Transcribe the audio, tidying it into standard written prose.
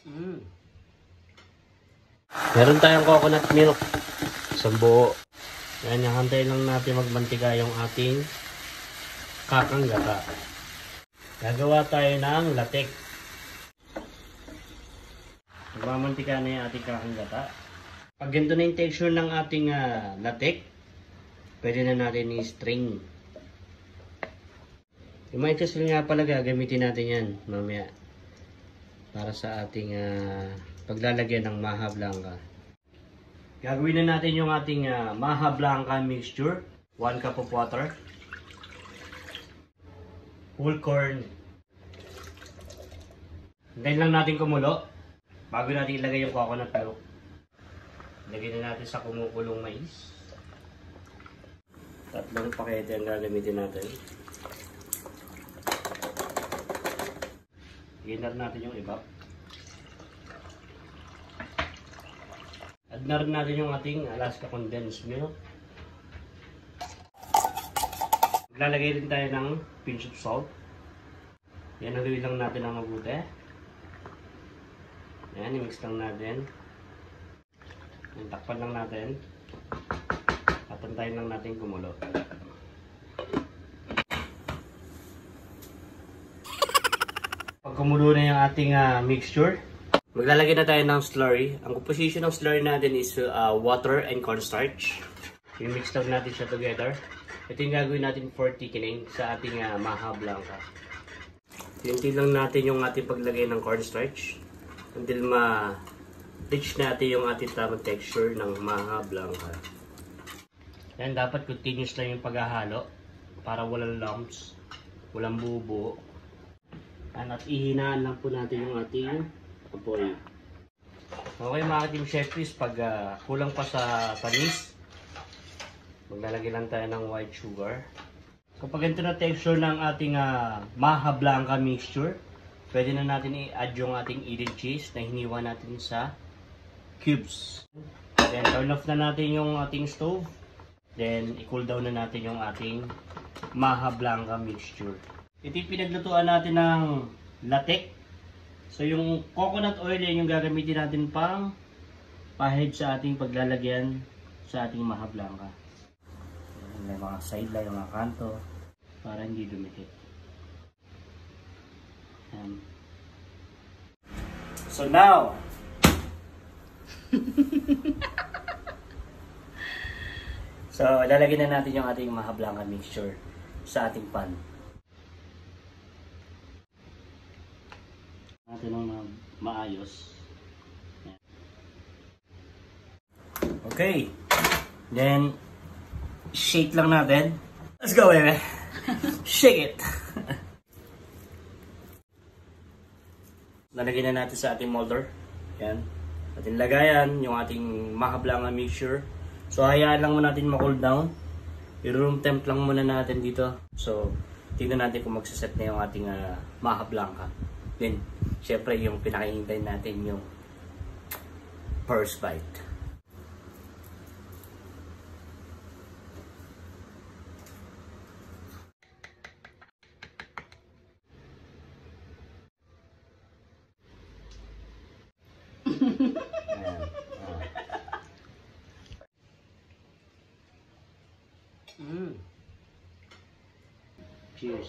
Mm. Meron tayong coconut milk. Isang buo. Yan, hantay lang natin magmantika yung ating kakanggata. Gagawa tayo ng latik. Magmamantika na yung ating kakanggata. Pag ganito na yung texture ng ating latik, pwede na natin i-string. Yung mga excess nga pala gagamitin natin yan mamaya para sa ating paglalagyan ng maha blanca. Gagawin na natin yung ating maha blanca mixture. 1 cup of water, whole corn. Hintayin lang natin kumulo bago natin ilagay yung coconut milk. Lagyan na natin sa kumukulong mais. 3 pakete ang gagamitin natin. Inar natin yung iba. Add na rin natin yung ating Alaska condensed milk. Maglalagay rin tayo ng pinch of salt. Yan, haluin lang natin ng mabuti. Yan, i-mix lang natin. Yan, takpan lang natin. At antayin lang natin kumulo. Pag kumulo na yung ating mixture, maglalagay na tayo ng slurry. Ang composition ng slurry natin is water and cornstarch. I-mix lang natin siya together. Ito yung gagawin natin for thickening sa ating maha blanca. Hinti lang natin yung ating paglagay ng cornstarch until ma-reach natin yung ating tamang texture ng maha blanca. Yan, dapat continuous lang yung paghahalo para walang lumps, walang bubo. At ihinaan lang po natin yung ating apoy. Okay mga Team Chef Chris, pag kulang pa sa tamis, maglalagay lang tayo ng white sugar. Kapag ganito na texture ng ating maha blanca mixture, pwede na natin i-add yung ating Eden cheese na hiniwa natin sa cubes. Then turn off na natin yung ating stove. Then i-cool down na natin yung ating maha blanca mixture. Ito yung pinaglutuan natin ng latik. So yung coconut oil yan yung gagamitin natin pang pahid sa ating paglalagyan sa ating maha blanca. May mga sideline, mga kanto para hindi dumikit. So now so lalagyan na natin yung ating maha blanca mixture sa ating pan. Natin ng maayos. Okay. Then shake lang natin. Let's go, baby. Shake it. Lalagyan na natin sa ating molder. Yan. Ating lagayan yung ating maha blanca mixture. So hayaan lang muna natin ma-cool down. I-room temp lang muna natin dito. So tingnan natin kung magsaset na yung ating maha blanca. Then, syempre yung pinakahintay natin yung first bite. Cheers.